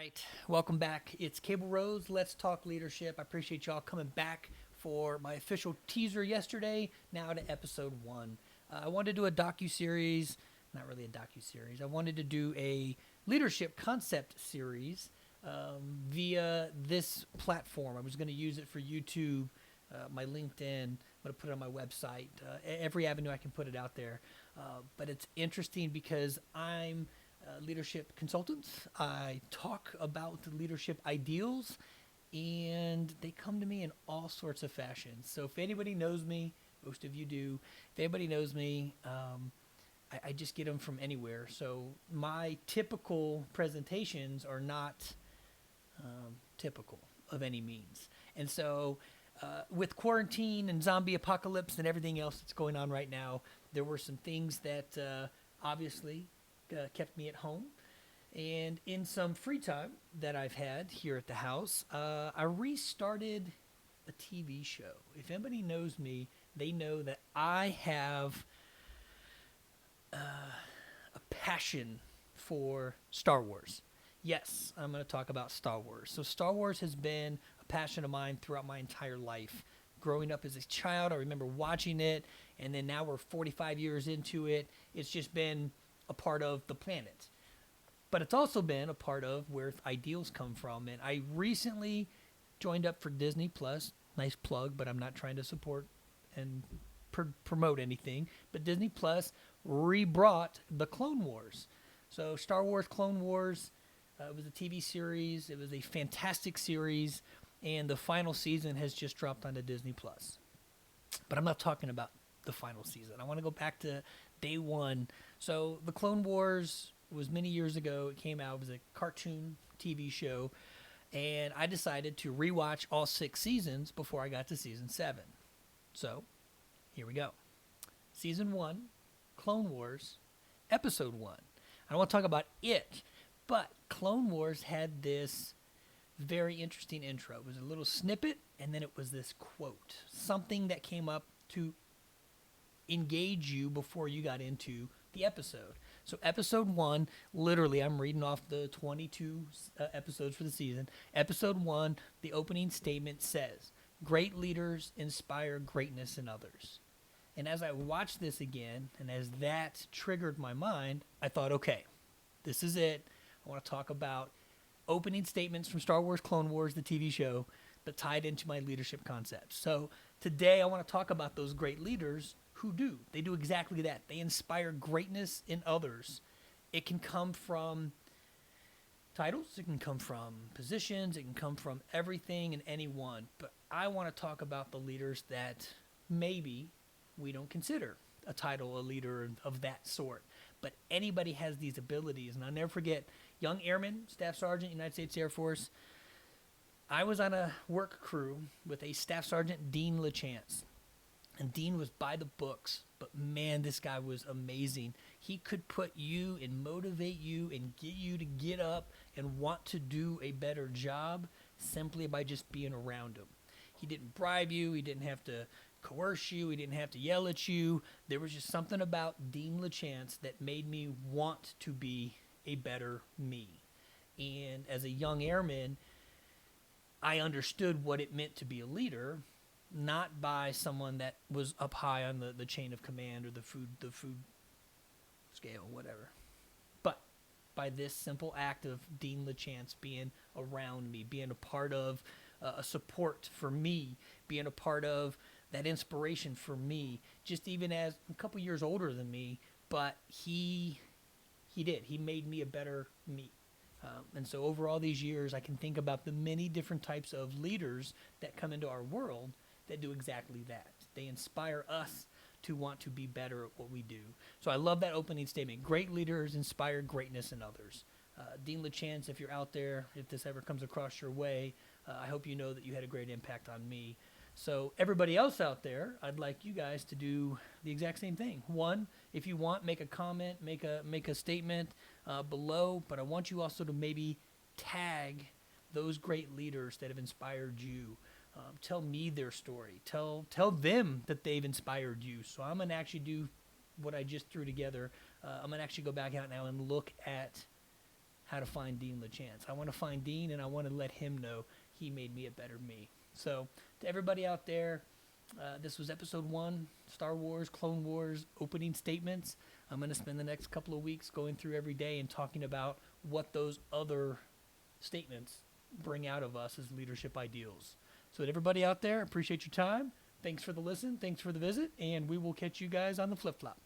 right, welcome back. It's Cable Rose. Let's talk leadership. I appreciate y'all coming back for my official teaser yesterday. Now to episode one. I wanted to do a docu series, not really a docu series. I wanted to do a leadership concept series via this platform. I was going to use it for YouTube, my LinkedIn. I'm going to put it on my website. Every avenue I can put it out there. But it's interesting because I'm leadership consultants. I talk about leadership ideals, and they come to me in all sorts of fashions. So if anybody knows me, most of you do. If anybody knows me, I just get them from anywhere. So my typical presentations are not typical of any means. And so with quarantine and zombie apocalypse and everything else that's going on right now, there were some things that obviously kept me at home. And in some free time that I've had here at the house, I restarted a TV show. If anybody knows me, they know that I have a passion for Star Wars. Yes, I'm going to talk about Star Wars. So, Star Wars has been a passion of mine throughout my entire life. Growing up as a child, I remember watching it, and then now we're 45 years into it. It's just been a part of the planet. But it's also been a part of where ideals come from. And I recently joined up for Disney Plus. Nice plug, but I'm not trying to support and promote anything. But Disney Plus rebrought the Clone Wars. So Star Wars Clone Wars, it was a TV series. It was a fantastic series. And the final season has just dropped onto Disney Plus. But I'm not talking about the final season. I want to go back to day one. So the Clone Wars was many years ago. It came out. It was a cartoon TV show. And I decided to rewatch all 6 seasons before I got to season 7. So here we go. Season 1, Clone Wars, episode 1. I don't want to talk about it, but Clone Wars had this very interesting intro. It was a little snippet, and then it was this quote, something that came up to engage you before you got into the episode. So episode 1, literally, I'm reading off the 22 episodes for the season. Episode 1, the opening statement says, "Great leaders inspire greatness in others." And as I watched this again, and as that triggered my mind, I thought, okay, this is it. I want to talk about opening statements from Star Wars Clone Wars, the TV show, but tied into my leadership concepts. So today I want to talk about those great leaders who do. They do exactly that. They inspire greatness in others. It can come from titles, it can come from positions, it can come from everything and anyone. But I want to talk about the leaders that maybe we don't consider a title, a leader of that sort. But anybody has these abilities. And I'll never forget, young airman, Staff Sergeant, United States Air Force. I was on a work crew with a Staff Sergeant, Dean LaChance. And Dean was by the books, but man, this guy was amazing. He could put you and motivate you and get you to get up and want to do a better job simply by just being around him. He didn't bribe you. He didn't have to coerce you. He didn't have to yell at you. There was just something about Dean LaChance that made me want to be a better me. And as a young airman, I understood what it meant to be a leader, not by someone that was up high on the chain of command or the food scale, whatever, but by this simple act of Dean LaChance being around me, being a part of a support for me, being a part of that inspiration for me, just even as a couple years older than me, but he made me a better me. And so over all these years, I can think about the many different types of leaders that come into our world that do exactly that. They inspire us to want to be better at what we do. So I love that opening statement. Great leaders inspire greatness in others. Dean LaChance, if you're out there, if this ever comes across your way, I hope you know that you had a great impact on me. So everybody else out there, I'd like you guys to do the exact same thing. One, if you want, make a comment, make a statement below, but I want you also to maybe tag those great leaders that have inspired you. Tell me their story. Tell them that they've inspired you. So I'm going to actually do what I just threw together. I'm going to actually go back out now and look at how to find Dean LaChance. I want to find Dean, and I want to let him know he made me a better me. So to everybody out there, this was episode 1, Star Wars, Clone Wars, opening statements. I'm going to spend the next couple of weeks going through every day and talking about what those other statements bring out of us as leadership ideals. So to everybody out there, appreciate your time. Thanks for the listen. Thanks for the visit. And we will catch you guys on the flip-flop.